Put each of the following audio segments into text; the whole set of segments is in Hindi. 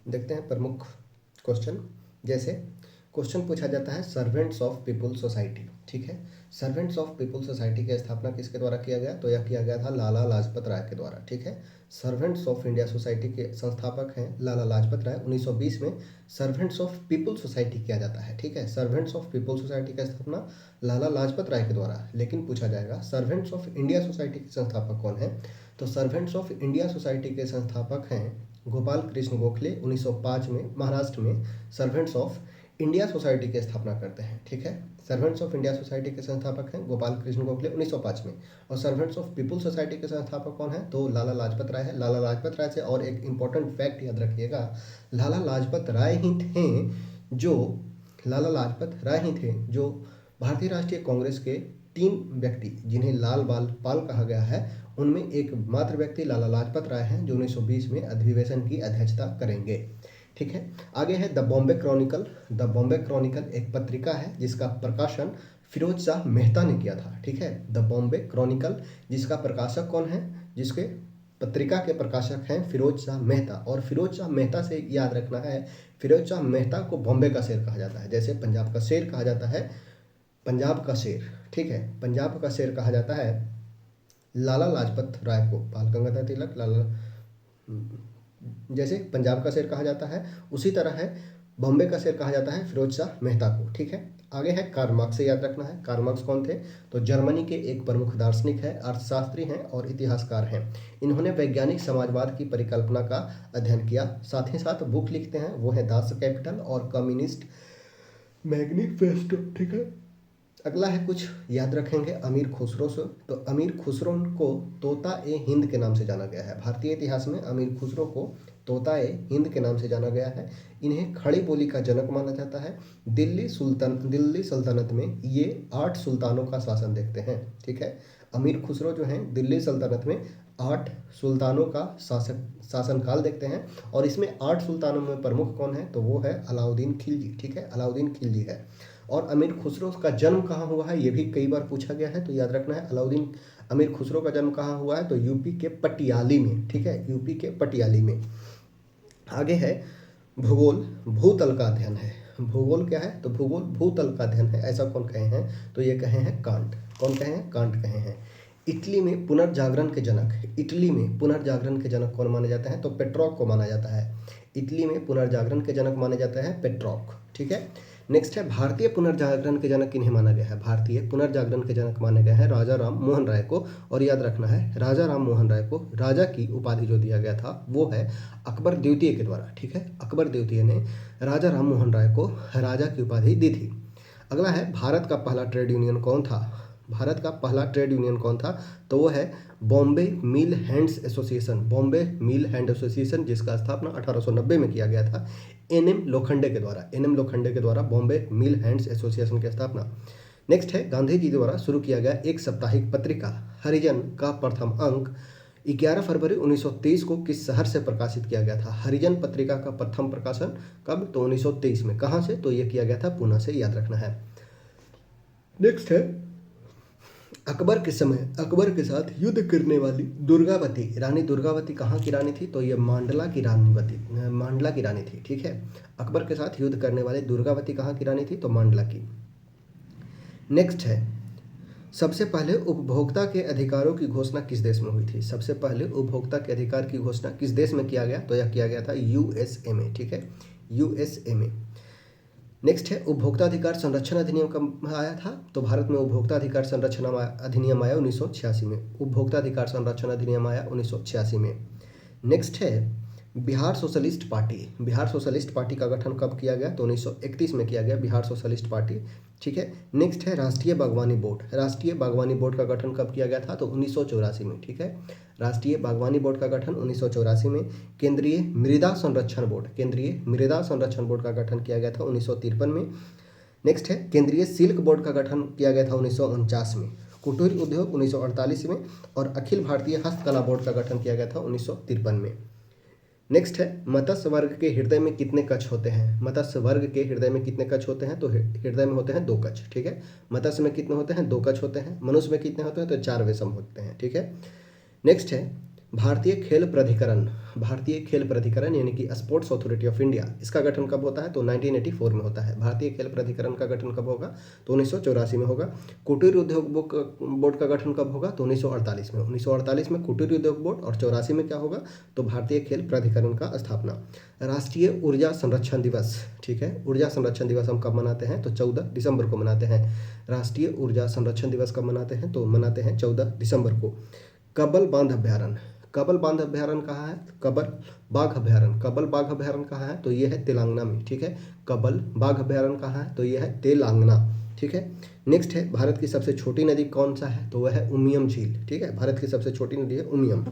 देखते हैं प्रमुख क्वेश्चन। जैसे क्वेश्चन पूछा जाता है सर्वेंट्स ऑफ पीपुल सोसाइटी, ठीक है। सर्वेंट्स ऑफ पीपुल सोसाइटी की स्थापना किसके द्वारा किया गया? तो यह किया गया था लाला लाजपत राय के द्वारा, ठीक है। सर्वेंट्स ऑफ इंडिया सोसाइटी के संस्थापक हैं लाला लाजपत राय। 1920 में सर्वेंट्स ऑफ पीपुल सोसाइटी किया जाता है, ठीक है। सर्वेंट्स ऑफ पीपुल सोसाइटी की स्थापना लाला लाजपत राय के द्वारा। लेकिन पूछा जाएगा सर्वेंट्स ऑफ इंडिया सोसाइटी के संस्थापक कौन है? तो सर्वेंट्स ऑफ इंडिया सोसाइटी के संस्थापक हैं गोपाल कृष्ण गोखले। 1905 में महाराष्ट्र में सर्वेंट्स ऑफ इंडिया सोसाइटी की स्थापना करते हैं, ठीक है। सर्वेंट्स ऑफ इंडिया सोसाइटी के संस्थापक हैं गोपाल कृष्ण गोखले 1905 में। और सर्वेंट्स ऑफ पीपुल सोसाइटी के संस्थापक कौन है? तो लाला लाजपत राय है। लाला लाजपत राय से और एक इंपॉर्टेंट फैक्ट याद रखिएगा, लाला लाजपत राय ही थे जो लाला लाजपत राय ही थे जो भारतीय राष्ट्रीय कांग्रेस के 3 व्यक्ति जिन्हें लाल बाल पाल कहा गया है, उनमें एक मात्र व्यक्ति लाला लाजपत राय हैं जो 1920 में अधिवेशन की अध्यक्षता करेंगे, ठीक है। आगे है the Bombay Chronicle. The Bombay Chronicle एक पत्रिका है जिसका प्रकाशन फिरोज शाह मेहता ने किया था, ठीक है। द बॉम्बे क्रॉनिकल, जिसका प्रकाशक कौन है? जिसके पत्रिका के प्रकाशक हैं फिरोज शाह मेहता। और फिरोज शाह मेहता से याद रखना है, फिरोज शाह मेहता को बॉम्बे का शेर कहा जाता है। जैसे पंजाब का शेर कहा जाता है पंजाब का शेर, ठीक है। पंजाब का शेर कहा जाता है लाला लाजपत राय को, बाल गंगाधर तिलक, लाला, जैसे पंजाब का शेर कहा जाता है उसी तरह है बॉम्बे का शेर कहा जाता है फिरोज शाह मेहता को, ठीक है। आगे है कार्ल मार्क्स से याद रखना है। कार्ल मार्क्स कौन थे? तो जर्मनी के एक प्रमुख दार्शनिक है, अर्थशास्त्री हैं और इतिहासकार हैं। इन्होंने वैज्ञानिक समाजवाद की परिकल्पना का अध्ययन किया, साथ ही साथ बुक लिखते हैं, वो है दास कैपिटल और कम्युनिस्ट मैनिफेस्टो, ठीक है। अगला है कुछ याद रखेंगे अमीर खुसरो से। तो अमीर खुसरो को तोता ए हिंद के नाम से जाना गया है। भारतीय इतिहास में अमीर खुसरो को तोता ए हिंद के नाम से जाना गया है। इन्हें खड़ी बोली का जनक माना जाता है। दिल्ली सल्तनत में ये 8 सुल्तानों का शासन देखते हैं, ठीक है। अमीर खुसरो जो हैं दिल्ली सल्तनत में 8 सुल्तानों का शासनकाल देखते हैं। और इसमें 8 सुल्तानों में प्रमुख कौन है? तो वो है अलाउद्दीन खिलजी, ठीक है। अलाउद्दीन खिलजी है। और अमीर खुसरो का जन्म कहाँ हुआ है ये भी कई बार पूछा गया है, तो याद रखना है अमीर खुसरो का जन्म कहाँ हुआ है? तो यूपी के पटियाली में, ठीक है, यूपी के पटियाली में। आगे है भूगोल, भूतल का अध्ययन है। भूगोल क्या है? तो भूगोल भूतल का अध्ययन है। ऐसा कौन कहे हैं? तो ये कहे हैं कांट। कौन कहे हैं? कांट कहे हैं। इटली में पुनर्जागरण के जनक, इटली में पुनर्जागरण के जनक कौन माने जाते हैं? तो पेट्रोक को माना जाता है। इटली में पुनर्जागरण के जनक माने जाते हैं पेट्रोक, ठीक है। नेक्स्ट है भारतीय पुनर्जागरण के जनक किन्हें माना गया है? भारतीय पुनर्जागरण के जनक माने गए हैं राजा राम मोहन राय को। और याद रखना है राजा राम मोहन राय को राजा की उपाधि जो दिया गया था वो है अकबर द्वितीय के द्वारा, ठीक है। अकबर द्वितीय ने राजा राम मोहन राय को राजा की उपाधि दी थी। अगला है भारत का पहला ट्रेड यूनियन कौन था? भारत का पहला ट्रेड यूनियन कौन था? तो वो है बॉम्बे मिल हैंड्स एसोसिएशन। बॉम्बे मिल हैंड एसोसिएशन, जिसका स्थापना 1890 में किया गया था एनएम लोखंडे के द्वारा। एनएम लोखंडे के द्वारा बॉम्बे मिल हैंड्स एसोसिएशन की स्थापना। नेक्स्ट है गांधी जी द्वारा शुरू किया गया एक साप्ताहिक पत्रिका हरिजन का प्रथम अंक 11 फरवरी 1923 को किस शहर से प्रकाशित किया गया था? हरिजन पत्रिका का प्रथम प्रकाशन कब? तो 1923 में। कहाँ से? तो यह किया गया था पूना से, याद रखना है। नेक्स्ट है अकबर के समय अकबर के साथ युद्ध करने वाली दुर्गावती, रानी दुर्गावती कहाँ की रानी थी? तो ये मांडला की रानी थी, ठीक है। अकबर के साथ युद्ध करने वाली दुर्गावती कहाँ की रानी थी? तो मांडला की। नेक्स्ट है सबसे पहले उपभोक्ता के अधिकारों की घोषणा किस देश में हुई थी? सबसे पहले उपभोक्ता के अधिकार की घोषणा किस देश में किया गया? तो यह किया गया था यूएसए में, ठीक है, यूएसए में। नेक्स्ट है उपभोक्ता अधिकार संरक्षण अधिनियम कब आया था? तो भारत में उपभोक्ता अधिकार संरक्षण अधिनियम आया 1986 में। उपभोक्ता अधिकार संरक्षण अधिनियम आया 1986 में। नेक्स्ट है Bihar socialist party. Bihar socialist party का गठन कब किया गया? तो 1931 में किया गया बिहार सोशलिस्ट पार्टी, ठीक है। नेक्स्ट है राष्ट्रीय बागवानी बोर्ड। राष्ट्रीय बागवानी बोर्ड का गठन कब किया गया था? तो 1984 में, ठीक है। राष्ट्रीय बागवानी बोर्ड का गठन 1984 में। केंद्रीय मृदा संरक्षण बोर्ड, केंद्रीय मृदा संरक्षण बोर्ड का गठन किया गया था 1953 में। नेक्स्ट है केंद्रीय सिल्क बोर्ड का गठन किया गया था 1949 में। कुटीर उद्योग 1948 में। और अखिल भारतीय हस्तकला बोर्ड का गठन किया गया था 1953 में। नेक्स्ट है मत्स्य वर्ग के हृदय में कितने कच्छ होते हैं? मत्स्य वर्ग के हृदय में कितने कच्छ होते हैं? तो हृदय में होते हैं 2 कच्छ, ठीक है। मत्स्य में कितने होते हैं? 2 कच्छ होते हैं। मनुष्य में कितने होते हैं? तो 4 वेशम होते हैं, ठीक है। नेक्स्ट है भारतीय खेल प्राधिकरण, भारतीय खेल प्राधिकरण यानी कि स्पोर्ट्स अथॉरिटी ऑफ इंडिया, इसका गठन कब होता है? तो 1984 में होता है। भारतीय खेल प्राधिकरण का गठन कब होगा? तो 1984 में होगा। कुटीर उद्योग बोर्ड का गठन कब होगा? तो 1948 में। 1948 में कुटीर उद्योग बोर्ड और 84 में क्या होगा? तो भारतीय खेल प्राधिकरण का स्थापना। राष्ट्रीय ऊर्जा संरक्षण दिवस, ठीक है, ऊर्जा संरक्षण दिवस हम कब मनाते हैं? तो 14 दिसंबर को मनाते हैं। राष्ट्रीय ऊर्जा संरक्षण दिवस कब मनाते हैं? तो मनाते हैं 14 दिसंबर को। कब्बल बांध अभ्यारण्य, कब्बल बांध अभ्यारण्य कहाँ है? कब्बल बाघ अभ्यारण्य, कब्बल बाघ अभ्यारण्य कहाँ है? तो ये है तेलंगाना में, ठीक है। कब्बल बाघ अभ्यारण्य कहाँ है? तो ये है तेलंगाना, ठीक है। नेक्स्ट है, भारत की सबसे छोटी नदी कौन सा है? तो वह है उमियम झील, ठीक है, भारत की सबसे छोटी नदी है उमियम।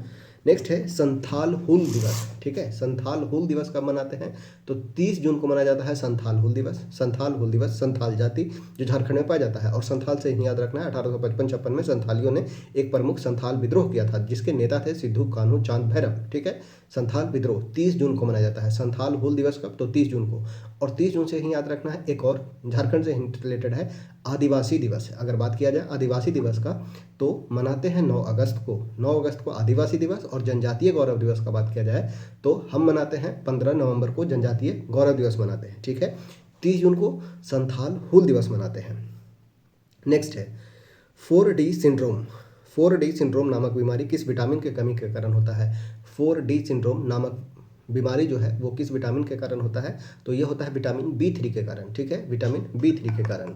नेक्स्ट है संथाल हुल दिवस, ठीक है, संथाल हुल दिवस कब मनाते हैं? तो 30 जून को मनाया जाता है संथाल हुल दिवस। संथाल हुल दिवस, संथाल जाति जो झारखंड में पाया जाता है, और संथाल से ही याद रखना है 1855-56 में संथालियों ने एक प्रमुख संथाल विद्रोह किया था, जिसके नेता थे सिद्धू कान्हू चांद भैरव, ठीक है। संथाल विद्रोह 30 जून को मनाया जाता है। संथाल हुल दिवस कब? तो 30 जून को। और 30 जून से ही याद रखना है एक और झारखंड से रिलेटेड है, आदिवासी दिवस। अगर बात किया जाए आदिवासी दिवस का, तो मनाते हैं 9 अगस्त को। 9 अगस्त को आदिवासी दिवस। और जनजातीय गौरव दिवस का बात किया जाए तो हम मनाते हैं 15 नवंबर को जनजातीय गौरव दिवस मनाते हैं, ठीक है। 30 जून को संथाल हुल दिवस मनाते हैं। नेक्स्ट है 4D सिंड्रोम। 4D सिंड्रोम नामक बीमारी किस विटामिन के कमी के कारण होता है? 4D सिंड्रोम नामक बीमारी जो है वो किस विटामिन के कारण होता है? तो ये होता है विटामिन B3 के कारण, ठीक है, विटामिन B3 के कारण।